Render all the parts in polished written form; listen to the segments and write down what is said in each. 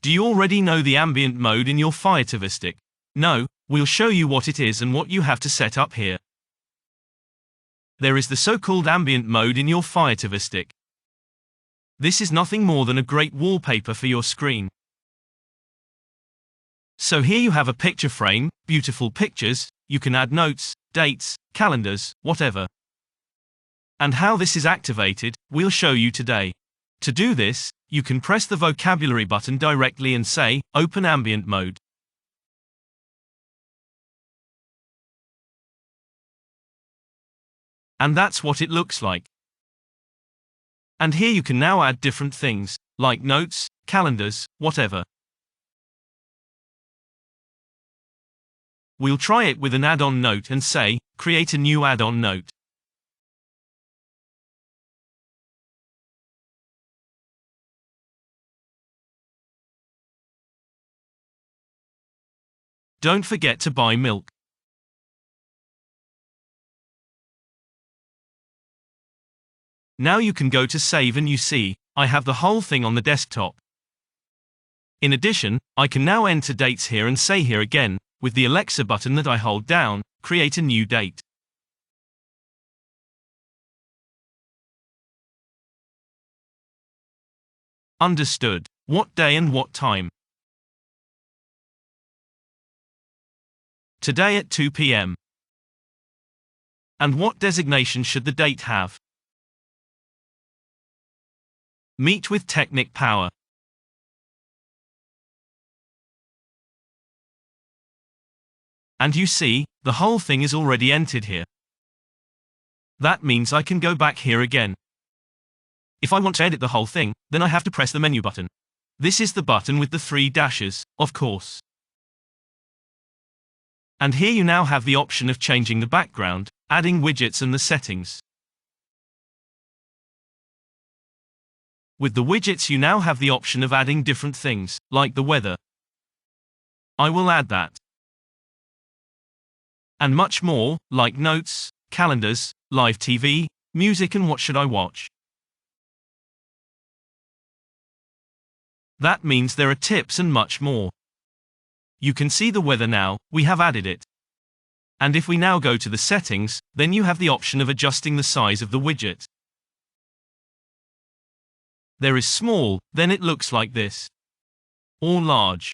Do you already know the ambient mode in your Fire TV stick? No, we'll show you what it is and what you have to set up here. There is the so-called ambient mode in your Fire TV stick. This is nothing more than a great wallpaper for your screen. So here you have a picture frame, beautiful pictures, you can add notes, dates, calendars, whatever. And how this is activated, we'll show you today. To do this, you can press the vocabulary button directly and say, Open Ambient Mode. And that's what it looks like. And here you can now add different things, like notes, calendars, whatever. We'll try it with an add-on note and say, Create a new add-on note. Don't forget to buy milk. Now you can go to save and you see, I have the whole thing on the desktop. In addition, I can now enter dates here and say here again, with the Alexa button that I hold down, create a new date. Understood. What day and what time? Today at 2 p.m. And what designation should the date have? Meet with Technic Power. And you see, the whole thing is already entered here. That means I can go back here again. If I want to edit the whole thing, then I have to press the menu button. This is the button with the 3 dashes, of course. And here you now have the option of changing the background, adding widgets and the settings. With the widgets you now have the option of adding different things, like the weather. I will add that. And much more, like notes, calendars, live TV, music and what should I watch. That means there are tips and much more. You can see the weather now, we have added it. And if we now go to the settings, then you have the option of adjusting the size of the widget. There is small, then it looks like this. Or large.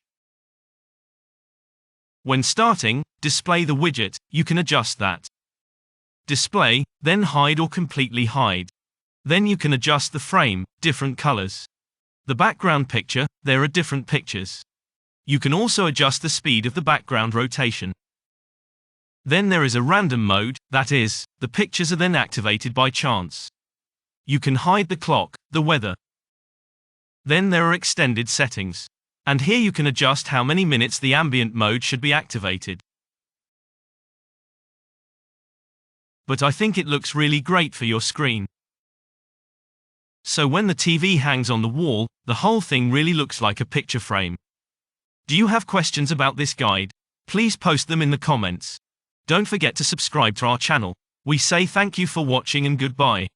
When starting, display the widget, you can adjust that. Display, then hide or completely hide. Then you can adjust the frame, different colors. The background picture, there are different pictures. You can also adjust the speed of the background rotation. Then there is a random mode, that is, the pictures are then activated by chance. You can hide the clock, the weather. Then there are extended settings. And here you can adjust how many minutes the ambient mode should be activated. But I think it looks really great for your screen. So when the TV hangs on the wall, the whole thing really looks like a picture frame. Do you have questions about this guide? Please post them in the comments. Don't forget to subscribe to our channel. We say thank you for watching and goodbye.